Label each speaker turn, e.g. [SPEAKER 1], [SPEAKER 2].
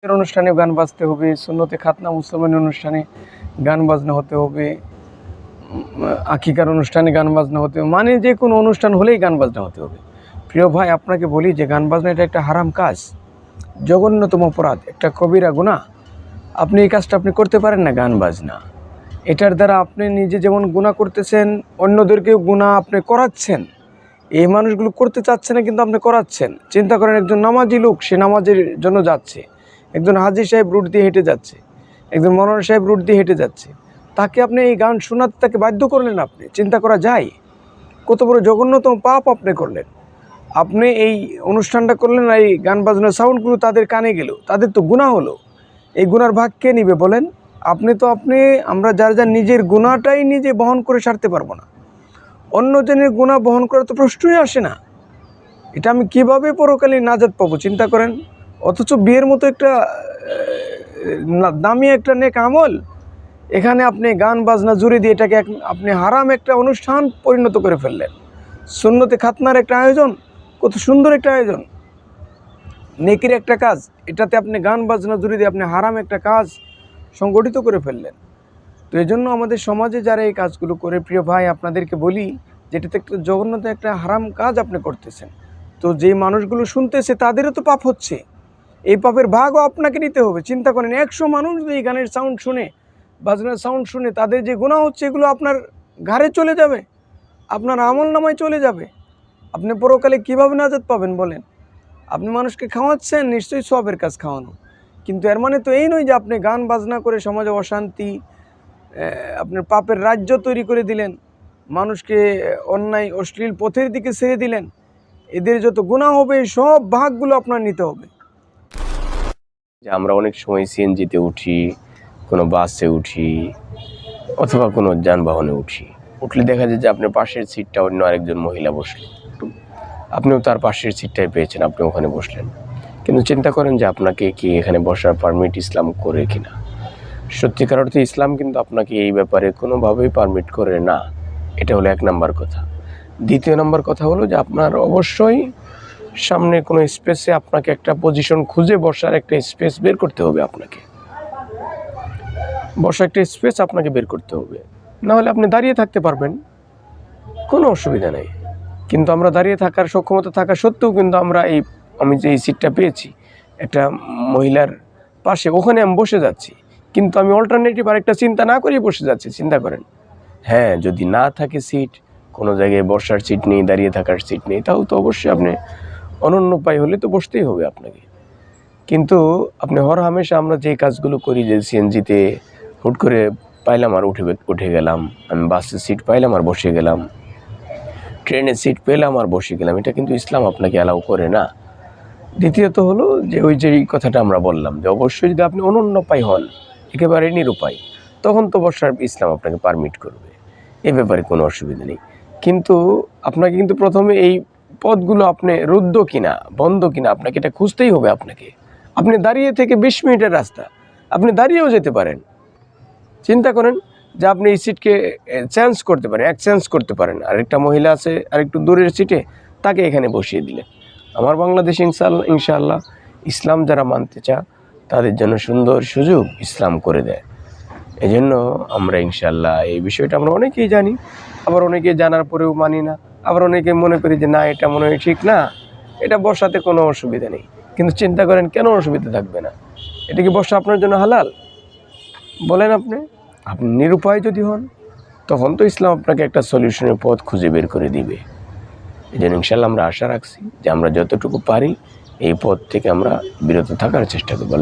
[SPEAKER 1] অনুষ্ঠানে গান বাজতে হবে, সুন্নতে খাতনা মুসলমান অনুষ্ঠানে গান বাজনা হতে হবে, আকিকার অনুষ্ঠানে গান বাজনা হতে হবে, মানে যে কোনো অনুষ্ঠান হলেই গান বাজনা হতে হবে। প্রিয় ভাই, আপনাকে বলি যে গান বাজনা এটা একটা হারাম কাজ, জঘন্যতম অপরাধ, একটা কবিরা গুনাহ। আপনি এই কাজটা আপনি করতে পারেন না। গান বাজনা এটার দ্বারা আপনি নিজে যেমন গুনাহ করতেছেন, অন্যদেরকেও গুনাহ আপনি করাচ্ছেন। এই মানুষগুলো করতে চাচ্ছে না, কিন্তু আপনি করাচ্ছেন। চিন্তা করেন, একজন নামাজি লোক, সে নামাজের জন্য যাচ্ছে, একজন হাজি সাহেব রুট দিয়ে হেঁটে যাচ্ছে, একজন মৌলানা সাহেব রুট দিয়ে হেঁটে যাচ্ছে, তাকে আপনি এই গান শোনাতে তাকে বাধ্য করলেন। আপনি চিন্তা করা যায় কত বড় জঘন্যতম পাপ আপনি করলেন। আপনি এই অনুষ্ঠানটা করলেন, এই গান বাজনার সাউন্ডগুলো তাদের কানে গেল, তাদের তো গুনাহ হলো। এই গুনার ভাগ কে নিবে বলেন? আমরা যার যার নিজের গুনাহটাই নিজে বহন করে সারতে পারবো না, অন্যজনের গুনাহ বহন করার তো প্রশ্নই আসে না। এটা আমি কিভাবে পরকালে নাজাত পাবো চিন্তা করেন। অথচ বিয়ের মতো একটা দামি একটা নেক আমল, এখানে আপনি গান বাজনা জুড়ে দিয়ে এটাকে আপনি হারাম একটা অনুষ্ঠান পরিণত করে ফেললেন। সুন্নতে খাতনার একটা আয়োজন, কত সুন্দর একটা আয়োজন, নেকির একটা কাজ, এটাতে আপনি গান বাজনা জুড়ে দিয়ে আপনি হারাম একটা কাজ সংগঠিত করে ফেললেন। তো এই জন্য আমাদের সমাজে যারা এই কাজগুলো করে, প্রিয় ভাই, আপনাদেরকে বলি যেটাতে একটা জঘন্যতা, একটা হারাম কাজ আপনি করতেছেন। তো যেই মানুষগুলো শুনতেছে তাদেরও তো পাপ হচ্ছে, এই পাপের ভাগও আপনাকে নিতে হবে। চিন্তা করেন, 100 মানুষ যদি এই গানের সাউন্ড শুনে, বাজনার সাউন্ড শুনে, তাদের যে গুনাহ হচ্ছে এগুলো আপনার ঘাড়ে চলে যাবে, আপনার আমল নামায় চলে যাবে। আপনি পরকালে কীভাবে নাজাত পাবেন বলেন? আপনি মানুষকে খাওয়াচ্ছেন, নিশ্চয়ই সওয়াবের কাজ খাওয়ানো, কিন্তু এর মানে তো এই নয় যে আপনি গান বাজনা করে সমাজে অশান্তি, আপনার পাপের রাজ্য তৈরি করে দিলেন, মানুষকে অন্যায় অশ্লীল পথের দিকে ছেড়ে দিলেন। এদের যত গুনাহ হবে সব ভাগগুলো আপনার নিতে হবে।
[SPEAKER 2] যে আমরা অনেক সময় সিএনজিতে উঠি, কোনো বাসে উঠি, অথবা কোনো যানবাহনে উঠলে দেখা যায় যে আপনার পাশের সিটটা অন্য আরেকজন মহিলা বসলেন, আপনিও তার পাশের সিটটাই পেয়েছেন, আপনি ওখানে বসলেন। কিন্তু চিন্তা করেন যে আপনাকে কি এখানে বসার পারমিট ইসলাম করে কিনা। সত্যিকার অর্থে ইসলাম কিন্তু আপনাকে এই ব্যাপারে কোনোভাবেই পারমিট করে না। এটা হলো 1 নম্বর কথা। 2 নম্বর কথা হলো যে আপনার অবশ্যই সামনে কোনো স্পেসে আপনাকে একটা পজিশন খুঁজে বসার একটা স্পেস বের করতে হবে। আপনাকে বসার একটা স্পেস আপনাকে বের করতে হবে, নাহলে আপনি দাঁড়িয়ে থাকতে পারবেন, কোনো অসুবিধা নেই। কিন্তু আমরা দাঁড়িয়ে থাকার সক্ষমতা থাকা সত্ত্বেও কিন্তু আমি যে এই সিটটা পেয়েছি একটা মহিলার পাশে, ওখানে আমি বসে যাচ্ছি, কিন্তু আমি অল্টারনেটিভ আরেকটা চিন্তা না করেই বসে যাচ্ছি। চিন্তা করেন, হ্যাঁ, যদি না থাকে সিট, কোনো জায়গায় বসার সিট নেই, দাঁড়িয়ে থাকার সিট নেই, তাও তো অবশ্যই আপনি অনন্য উপায় হলে তো বসতেই হবে আপনাকে। কিন্তু আপনি হরহামেশা আমরা যে কাজগুলো করি, যে সিএনজিতে হুট করে পাইলাম আর উঠে গেলাম, আমি বাসের সিট পাইলাম আর বসে গেলাম, ট্রেনের সিট পেলাম আর বসে গেলাম, এটা কিন্তু ইসলাম আপনাকে অ্যালাউ করে না। দ্বিতীয়ত হলো যে এই কথাটা আমরা বললাম যে অবশ্যই যদি আপনি অনন্য উপায় হন, একেবারে নিরুপায়, তখন তো বসার ইসলাম আপনাকে পারমিট করবে, এ ব্যাপারে কোনো অসুবিধা নেই। কিন্তু আপনাকে কিন্তু প্রথমে এই পথগুলো আপনি রুদ্ধ কিনা, বন্ধ কিনা, আপনাকে এটা খুঁজতেই হবে। আপনি দাঁড়িয়ে থেকে 20 মিনিটের রাস্তা, আপনি দাঁড়িয়েও যেতে পারেন। চিন্তা করেন যে আপনি এই সিটকে চেঞ্জ করতে পারেন, এক্সচেঞ্জ করতে পারেন, আরেকটা মহিলা আছে আরেকটু দূরের সিটে, তাকে এখানে বসিয়ে দিলেন। আমার বাংলাদেশে ইনশাআল্লাহ ইসলাম যারা মানতে চায় তাদের জন্য সুন্দর সুযোগ ইসলাম করে দেয়। এই জন্য আমরা ইনশাআল্লাহ এই বিষয়টা আমরা অনেকেই জানি, আবার অনেকে জানার পরেও মানি না, আবার অনেকে মনে করি যে না, এটা মনে হয় ঠিক না, এটা বসাতে কোনো অসুবিধা নেই। কিন্তু চিন্তা করেন, কেন অসুবিধা থাকবে না? এটা কি বসা আপনার জন্য হালাল বলেন? আপনি নিরুপায় যদি হন, তখন তো ইসলাম আপনাকে একটা সলিউশনের পথ খুঁজে বের করে দিবে। এই জন্য ইনশাআল্লাহ আমরা আশা রাখছি যে আমরা যতটুকু পারি এই পথ থেকে আমরা বিরত থাকার চেষ্টা করব।